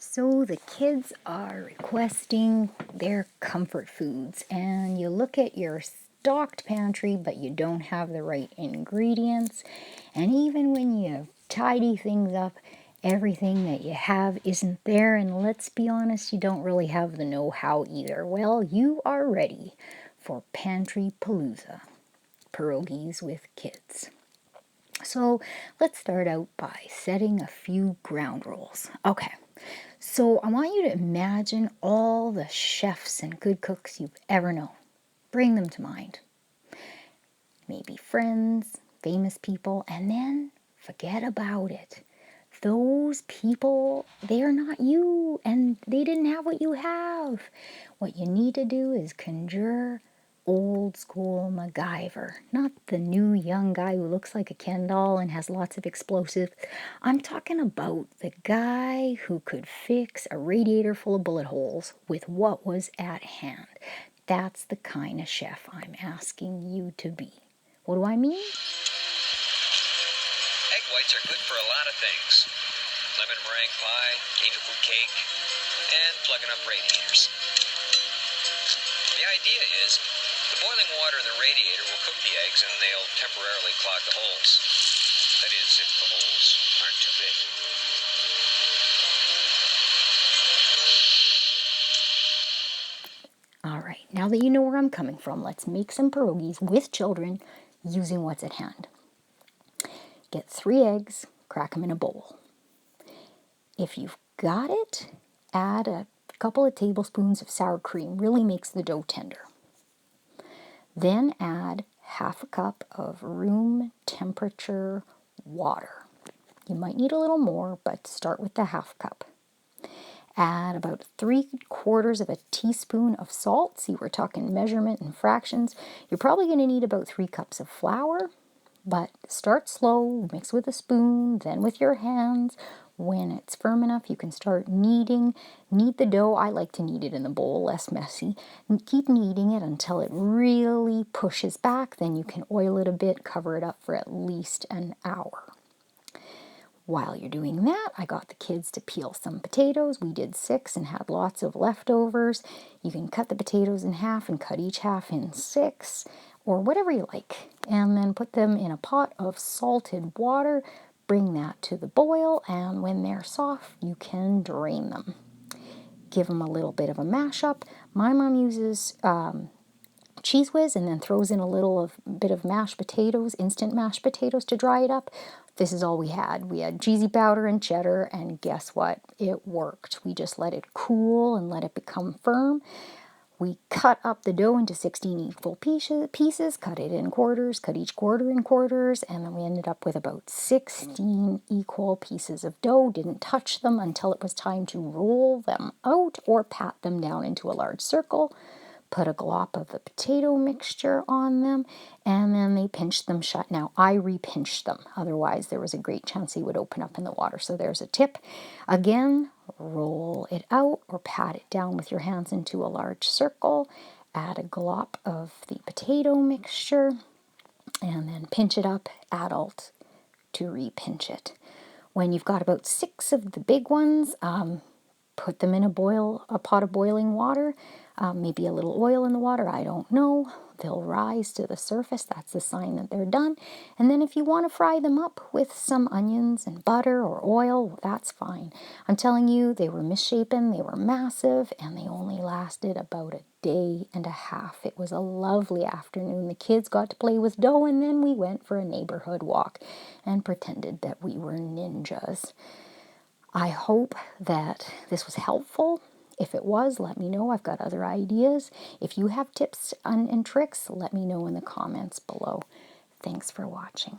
So the kids are requesting their comfort foods, and you look at your stocked pantry, but you don't have the right ingredients. And even when you tidy things up, everything that you have isn't there. And let's be honest, you don't really have the know-how either. Well, you are ready for Pantry Palooza, Perogies with kids. So let's start out by setting a few ground rules. Okay. So I want you to imagine all the chefs and good cooks you've ever known. Bring them to mind. Maybe friends, famous people, and then forget about it. Those people, they're not you, and they didn't have what you have. What you need to do is conjure old school MacGyver, not the new young guy who looks like a Ken doll and has lots of explosives. I'm talking about the guy who could fix a radiator full of bullet holes with what was at hand. That's the kind of chef I'm asking you to be. What do I mean? Egg whites are good for a lot of things. Lemon meringue pie, angel food cake, and plugging up radiators. The idea is the boiling water in the radiator will cook the eggs and they'll temporarily clog the holes. That is, if the holes aren't too big. All right, now that you know where I'm coming from, let's make some pierogies with children using what's at hand. Get 3 eggs, crack them in a bowl. If you've got it, add a couple of tablespoons of sour cream. Really makes the dough tender. Then add half a cup of room temperature water. You might need a little more, but start with the half cup. Add about 3/4 of a teaspoon of salt. See, we're talking measurement and fractions. You're probably going to need about 3 cups of flour, but start slow, mix with a spoon, then with your hands. When it's firm enough, you can start kneading. Knead the dough. I like to knead it in the bowl, less messy. And keep kneading it until it really pushes back. Then you can oil it a bit, cover it up for at least an hour. While you're doing that, I got the kids to peel some potatoes. We did 6 and had lots of leftovers. You can cut the potatoes in half and cut each half in 6, or whatever you like. And then put them in a pot of salted water. Bring that to the boil, and when they're soft, you can drain them. Give them a little bit of a mash up. My mom uses Cheese Whiz and then throws in a little bit of mashed potatoes, instant mashed potatoes to dry it up. This is all we had. We had cheesy powder and cheddar, and guess what? It worked. We just let it cool and let it become firm. We cut up the dough into 16 equal pieces, cut it in quarters, cut each quarter in quarters, and then we ended up with about 16 equal pieces of dough. Didn't touch them until it was time to roll them out or pat them down into a large circle. Put a glop of the potato mixture on them, and then they pinched them shut. Now, I re-pinched them. Otherwise, there was a great chance they would open up in the water. So there's a tip. Again, roll it out or pat it down with your hands into a large circle. Add a glop of the potato mixture, and then pinch it up, adult to re-pinch it. When you've got about 6 of the big ones, put them in a pot of boiling water, maybe a little oil in the water, I don't know. They'll rise to the surface. That's the sign that they're done. And then if you want to fry them up with some onions and butter or oil, that's fine. I'm telling you, they were misshapen, they were massive, and they only lasted about a day and a half. It was a lovely afternoon. The kids got to play with dough, and then we went for a neighborhood walk and pretended that we were ninjas. I hope that this was helpful. If it was, let me know. I've got other ideas. If you have tips and tricks, let me know in the comments below. Thanks for watching.